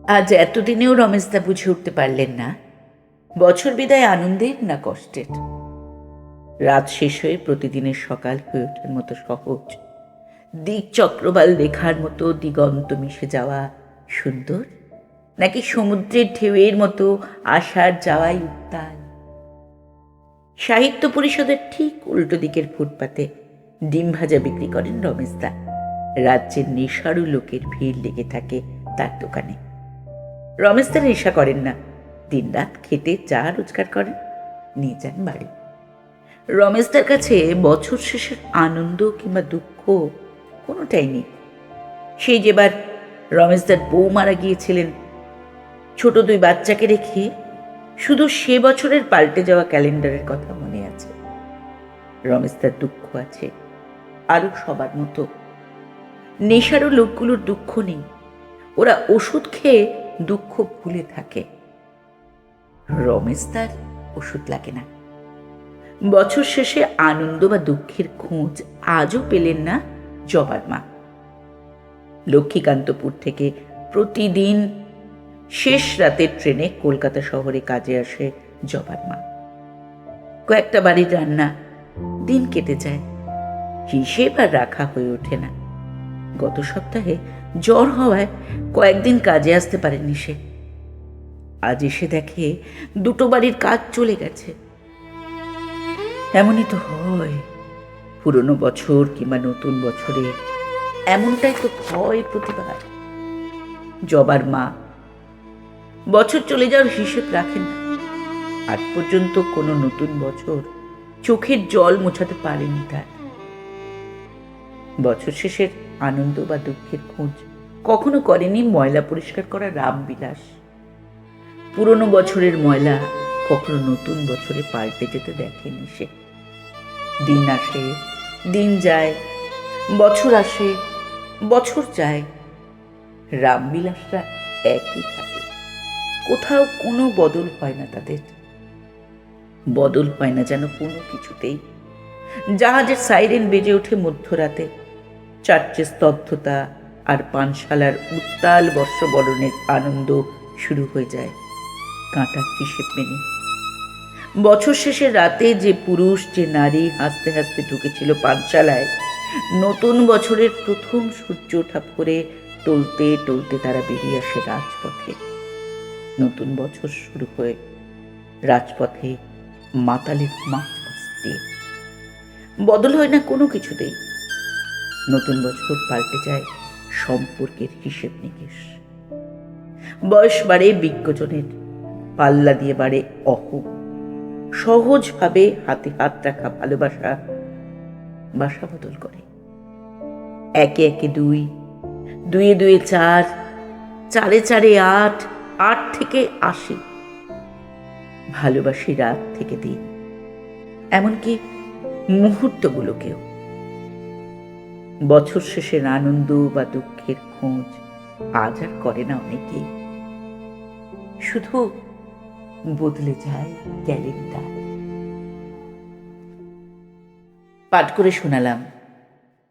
আজ এতদিনেও রমেশদা বুঝে উঠতে পারলেন না বছর বিদায় আনন্দের না কষ্টের। রাত শেষ হয়ে প্রতিদিনের সকাল হয়ে ওঠার মতো সহজ, দিক চক্রবাল রেখার মতো দিগন্ত মিশে যাওয়া সুন্দর, নাকি সমুদ্রের ঢেউয়ের মতো আসার যাওয়াই উত্তাল। সাহিত্য পরিষদের ঠিক উল্টো দিকের ফুটপাতে ডিম ভাজা বিক্রি করেন রমেশদা। রাজ্যের নেশারু লোকের ভিড় লেগে থাকে তার দোকানে। রমেশদা নেশা করেন না, দিনরাত খেটে যা রোজগার করেন নিয়ে যান বাড়ি। রমেশদার কাছে বছর শেষের আনন্দ কিংবা দুঃখ কোনোটাই নেই। সেই যেবার রমেশদার বউ মারা গিয়েছিলেন, ছোট দুই বাচ্চাকে রেখে, শুধু সে বছরের পাল্টে যাওয়া ক্যালেন্ডারের কথা মনে আছে। রমেশদার দুঃখ আছে আরো সবার মতো। নেশারও লোকগুলোর দুঃখ নেই, ওরা ওষুধ খেয়ে দুঃখ ভুলে থাকে। রমেশদার ওষুধ লাগে না। বছর শেষে আনন্দ বা দুঃখের খোঁজ আজও পেলেন না জবার মা। লক্ষ্মীকান্তপুর থেকে প্রতিদিন শেষ রাতের ট্রেনে কলকাতা শহরে কাজে আসে জবার মা। কয়েকটা বাড়ির রান্না, দিন কেটে যায়, হিসেব আর রাখা হয়ে ওঠে না। গত সপ্তাহে জ্বর হওয়ায় কয়েকদিন কাজে আসতে পারেননি সে। আজ এসে দেখে দুটো বাড়ির কাজ চলে গেছে। এমনই তো হয় পুরনো বছর কিংবা নতুন বছরে, এমনটাই তো হয় প্রতিবার। জবার মা বছর চলে যাওয়ার হিসেব রাখেন না। আজ পর্যন্ত কোনো নতুন বছর চোখের জল মোছাতে পারেনি তার। বছর শেষের আনন্দ বা দুঃখের খোঁজ কখনো করেনি ময়লা পরিষ্কার করা রামবিলাস। পুরনো বছরের ময়লা কখনো নতুন বছরে পাল্টে যেতে দেখেনি সে। দিন আসে, দিন যায়, বছর আসে, বছর যায়, রামবিলাসরা একই থাকে। কোথাও কোনো বদল হয় না তাদের। বদল হয় না যেন কোনো কিছুতেই। জাহাজের সাইরেন বেজে ওঠে মধ্যরাতে, চার্চে স্তব্ধতা আর পানশালার উত্তাল বর্ষবরণের আনন্দ শুরু হয়ে যায় কাঁটার হিসেব মেনে। বছর শেষের রাতে যে পুরুষ যে নারী হাসতে হাসতে ঢুকেছিল পানশালায়, নতুন বছরের প্রথম সূর্য ওঠা করে টলতে টলতে তারা বেরিয়ে আসে রাজপথে। নতুন বছর শুরু হয়ে রাজপথে মাতালের মাছ ভাসতে। বদল হয় না কোনো কিছুতেই। নতুন বছর পাল্টে যায় সম্পর্কের হিসেব নিকেশ। বয়স বাড়ে বিজ্ঞজনের, পাল্লা দিয়ে বাড়ে অহ। সহজভাবে হাতে হাত রাখা ভালোবাসা বাসা বদল করে। একে একে দুই, দুয়ে দুয়ে চার, চারে চারে আট, আট থেকে ৮০। ভালোবাসি রাত থেকে দিন, এমনকি মুহূর্তগুলোকেও। বছর শেষের আনন্দ বা দুঃখের খোঁজ আজ আর করে না অনেকেই। শুধু বদলে যায় ক্যালেন্ডার। পাঠ করে শোনালাম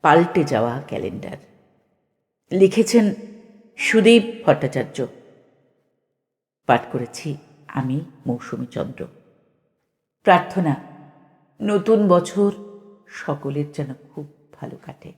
পাল্টে যাওয়া ক্যালেন্ডার। লিখেছেন সুদীপ ভট্টাচার্য। পাঠ করেছি আমি মৌসুমী চন্দ্র। প্রার্থনা নতুন বছর সকলের যেন খুব ভালো কাটে।